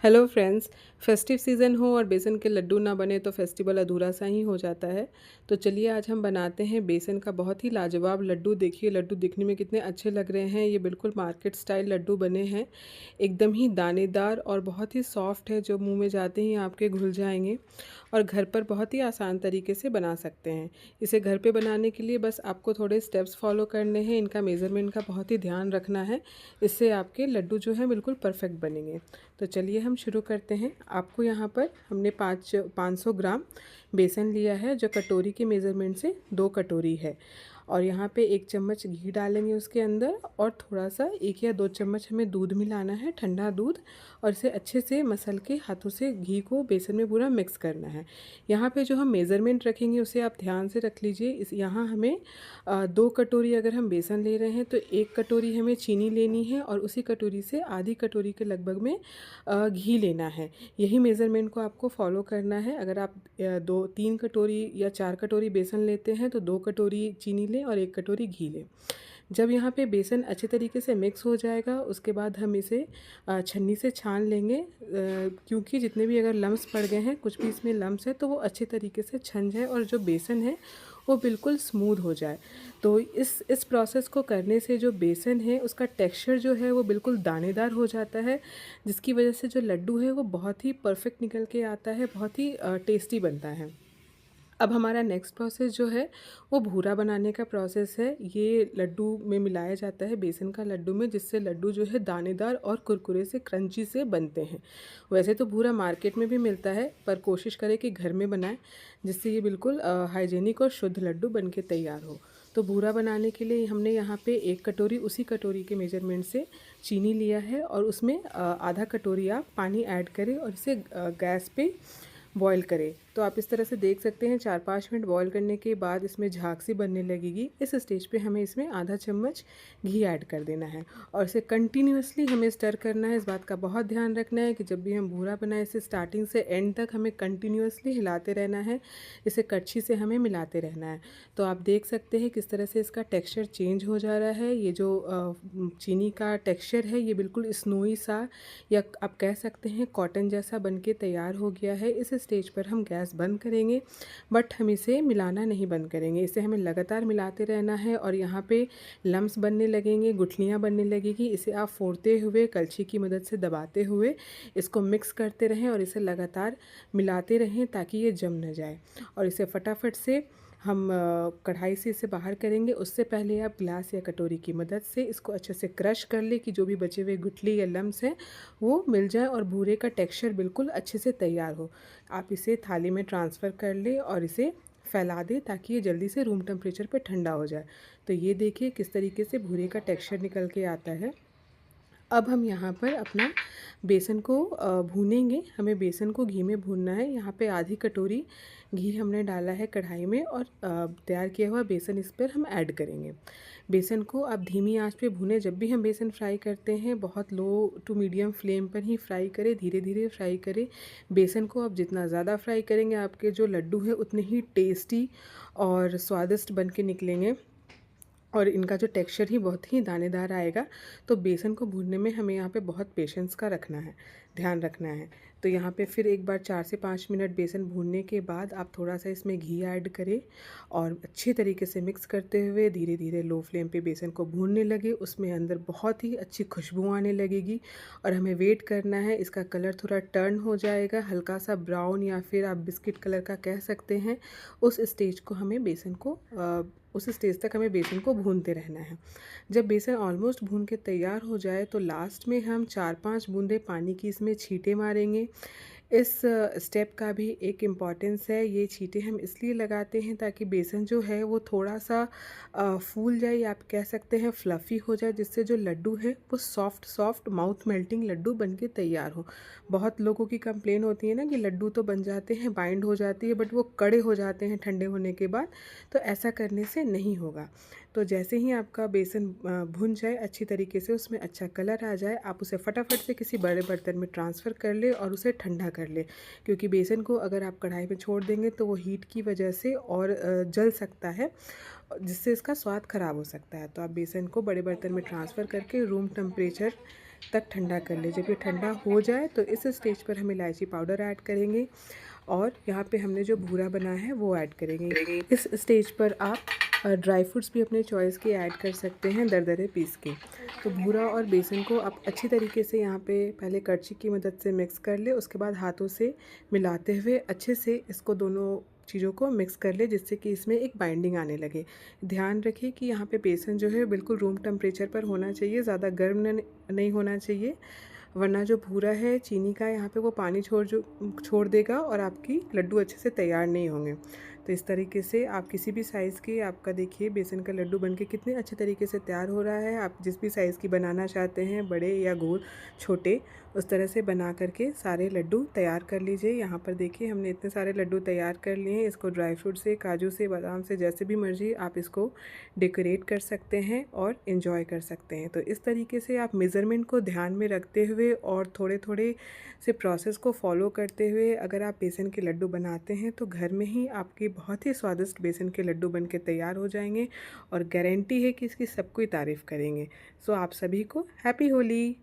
Hello friends. Festive season हो और बेसन के लड्डू ना बने तो फेस्टिवल अधूरा सा ही हो जाता है। तो चलिए आज हम बनाते हैं बेसन का बहुत ही लाजवाब लड्डू। देखिए लड्डू दिखने में कितने अच्छे लग रहे हैं। ये बिल्कुल मार्केट स्टाइल लड्डू बने हैं, एकदम ही दानेदार और बहुत ही सॉफ्ट है, जो मुंह में जाते ही आपके घुल जाएंगे। और घर पर बहुत ही आसान तरीके से बना सकते हैं। इसे घर पे बनाने के लिए बस आपको थोड़े स्टेप्स फॉलो करने हैं। इनका मेज़रमेंट का बहुत ही ध्यान रखना है, इससे आपके लड्डू जो है बिल्कुल परफेक्ट बनेंगे। तो चलिए हम शुरू करते हैं। आपको यहाँ पर हमने 500 ग्राम बेसन लिया है, जो कटोरी के मेज़रमेंट से 2 कटोरी है। और यहाँ पे 1 चम्मच घी डालेंगे उसके अंदर, और थोड़ा सा 1 या 2 चम्मच हमें दूध मिलाना है, ठंडा दूध। और इसे अच्छे से मसल के हाथों से घी को बेसन में पूरा मिक्स करना है। यहाँ पे जो हम मेज़रमेंट रखेंगे उसे आप ध्यान से रख लीजिए। इस यहाँ हमें 2 कटोरी अगर हम बेसन ले रहे हैं तो 1 कटोरी हमें चीनी लेनी है, और उसी कटोरी से आधी कटोरी के लगभग में घी लेना है। यही मेज़रमेंट को आपको फॉलो करना है। अगर आप 2-3 कटोरी या 4 कटोरी बेसन लेते हैं तो 2 कटोरी चीनी लें और 1 कटोरी घी लें। जब यहाँ पे बेसन अच्छे तरीके से मिक्स हो जाएगा, उसके बाद हम इसे छन्नी से छान लेंगे, क्योंकि जितने भी अगर लम्स पड़ गए हैं, कुछ भी इसमें लम्स है, तो वो अच्छे तरीके से छन जाए और जो बेसन है वो बिल्कुल स्मूथ हो जाए। तो इस प्रोसेस को करने से जो बेसन है उसका टेक्सचर जो है वो बिल्कुल दानेदार हो जाता है, जिसकी वजह से जो लड्डू है वो बहुत ही परफेक्ट निकल के आता है, बहुत ही टेस्टी बनता है। अब हमारा नेक्स्ट प्रोसेस जो है वो भूरा बनाने का प्रोसेस है। ये लड्डू में मिलाया जाता है, बेसन का लड्डू में, जिससे लड्डू जो है दानेदार और कुरकुरे से क्रंची से बनते हैं। वैसे तो भूरा मार्केट में भी मिलता है, पर कोशिश करें कि घर में बनाएं, जिससे ये बिल्कुल हाइजीनिक और शुद्ध लड्डू बन के तैयार हो। तो भूरा बनाने के लिए हमने यहाँ पे 1 कटोरी, उसी कटोरी के मेजरमेंट से चीनी लिया है, और उसमें आधा कटोरी आप पानी ऐड करें और इसे गैस पे बॉईल करें। तो आप इस तरह से देख सकते हैं 4-5 मिनट बॉईल करने के बाद इसमें झाग सी बनने लगेगी। इस स्टेज पे हमें इसमें आधा चम्मच घी ऐड कर देना है, और इसे कंटिन्यूअसली हमें स्टर करना है। इस बात का बहुत ध्यान रखना है कि जब भी हम भूरा बनाएं, इसे स्टार्टिंग से एंड तक हमें कंटिन्यूअसली हिलाते रहना है, इसे कड़छी से हमें मिलाते रहना है। तो आप देख सकते हैं किस तरह से इसका टेक्स्चर चेंज हो जा रहा है। ये जो चीनी का टेक्स्चर है ये बिल्कुल स्नोई सा, या आप कह सकते हैं कॉटन जैसा बन के तैयार हो गया है। इस स्टेज पर हम गैस बंद करेंगे, बट हम इसे मिलाना नहीं बंद करेंगे। इसे हमें लगातार मिलाते रहना है, और यहाँ पे लम्स बनने लगेंगे, गुठलियाँ बनने लगेगी। इसे आप फोड़ते हुए, कलछी की मदद से दबाते हुए इसको मिक्स करते रहें, और इसे लगातार मिलाते रहें ताकि ये जम न जाए। और इसे फटाफट से हम कढ़ाई से इसे बाहर करेंगे। उससे पहले आप ग्लास या कटोरी की मदद से इसको अच्छे से क्रश कर ले, कि जो भी बचे हुए गुठली या लम्स हैं वो मिल जाए और भूरे का टेक्सचर बिल्कुल अच्छे से तैयार हो। आप इसे थाली में ट्रांसफ़र कर ले और इसे फैला दें ताकि ये जल्दी से रूम टेम्परेचर पे ठंडा हो जाए। तो ये देखिए किस तरीके से भूरे का टेक्सचर निकल के आता है। अब हम यहाँ पर अपना बेसन को भूनेंगे। हमें बेसन को घी में भूनना है। यहाँ पे आधी कटोरी घी हमने डाला है कढ़ाई में, और तैयार किया हुआ बेसन इस पर हम ऐड करेंगे। बेसन को आप धीमी आंच पे भूनें। जब भी हम बेसन फ्राई करते हैं बहुत लो टू मीडियम फ्लेम पर ही फ्राई करें, धीरे धीरे फ्राई करें। बेसन को आप जितना ज़्यादा फ्राई करेंगे, आपके जो लड्डू हैं उतने ही टेस्टी और स्वादिष्ट बन के निकलेंगे, और इनका जो टेक्सचर ही बहुत ही दानेदार आएगा। तो बेसन को भूनने में हमें यहाँ पे बहुत पेशेंस का रखना है, ध्यान रखना है। तो यहाँ पे फिर एक बार 4 से 5 मिनट बेसन भूनने के बाद आप थोड़ा सा इसमें घी ऐड करें, और अच्छे तरीके से मिक्स करते हुए धीरे धीरे लो फ्लेम पे बेसन को भूनने लगे। उसमें अंदर बहुत ही अच्छी खुशबू आने लगेगी, और हमें वेट करना है। इसका कलर थोड़ा टर्न हो जाएगा, हल्का सा ब्राउन या फिर आप बिस्किट कलर का कह सकते हैं। उस स्टेज को हमें बेसन को उस स्टेज तक हमें बेसन को भूनते रहना है। जब बेसन ऑलमोस्ट भून के तैयार हो जाए तो लास्ट में हम 4-5 बूंदे पानी की इसमें छींटे मारेंगे। इस स्टेप का भी एक इम्पॉर्टेंस है। ये छींटे हम इसलिए लगाते हैं ताकि बेसन जो है वो थोड़ा सा फूल जाए, या आप कह सकते हैं फ्लफ़ी हो जाए, जिससे जो लड्डू है वो soft soft mouth melting laddoo बन के तैयार हो। बहुत लोगों की कंप्लेन होती है ना कि लड्डू तो बन जाते हैं, बाइंड हो जाती है, बट वो कड़े हो जाते हैं ठंडे होने के बाद। तो ऐसा करने से नहीं होगा। तो जैसे ही आपका बेसन भुन जाए अच्छी तरीके से, उसमें अच्छा कलर आ जाए, आप उसे फटाफट से किसी बड़े बर्तन में ट्रांसफ़र कर ले और उसे ठंडा कर ले। क्योंकि बेसन को अगर आप कढ़ाई में छोड़ देंगे तो वो हीट की वजह से और जल सकता है, जिससे इसका स्वाद ख़राब हो सकता है। तो आप बेसन को बड़े बर्तन में ट्रांसफ़र करके रूम टेम्परेचर तक ठंडा कर लें। जब ये ठंडा हो जाए तो इस स्टेज पर हम इलायची पाउडर ऐड करेंगे और यहाँ पे हमने जो भूरा बनाया है वो ऐड करेंगे। इस स्टेज पर आप ड्राई फ्रूट्स भी अपने चॉइस के ऐड कर सकते हैं दरदरे पीस के। तो भूरा और बेसन को आप अच्छी तरीके से यहाँ पे पहले करछी की मदद से मिक्स कर ले, उसके बाद हाथों से मिलाते हुए अच्छे से इसको दोनों चीज़ों को मिक्स कर ले, जिससे कि इसमें एक बाइंडिंग आने लगे। ध्यान रखिए कि यहाँ पे बेसन जो है बिल्कुल रूम टेम्परेचर पर होना चाहिए, ज़्यादा गर्म नहीं होना चाहिए, वरना जो भूरा है चीनी का यहाँ पे वो पानी छोड़ देगा और आपकी लड्डू अच्छे से तैयार नहीं होंगे। तो इस तरीके से आप किसी भी साइज़ के, आपका देखिए बेसन का लड्डू बनके कितने अच्छे तरीके से तैयार हो रहा है। आप जिस भी साइज़ की बनाना चाहते हैं, बड़े या गोल छोटे, उस तरह से बना करके सारे लड्डू तैयार कर लीजिए। यहाँ पर देखिए हमने इतने सारे लड्डू तैयार कर लिए हैं। इसको ड्राई फ्रूट से, काजू से, बादाम से, जैसे भी मर्ज़ी आप इसको डेकोरेट कर सकते हैं और इन्जॉय कर सकते हैं। तो इस तरीके से आप मेज़रमेंट को ध्यान में रखते हुए और थोड़े थोड़े से प्रोसेस को फॉलो करते हुए अगर आप बेसन के लड्डू बनाते हैं तो घर में ही आपके बहुत ही स्वादिष्ट बेसन के लड्डू बन के तैयार हो जाएंगे और गारंटी है कि इसकी सब कोई तारीफ़ करेंगे। सो आप सभी को हैप्पी होली।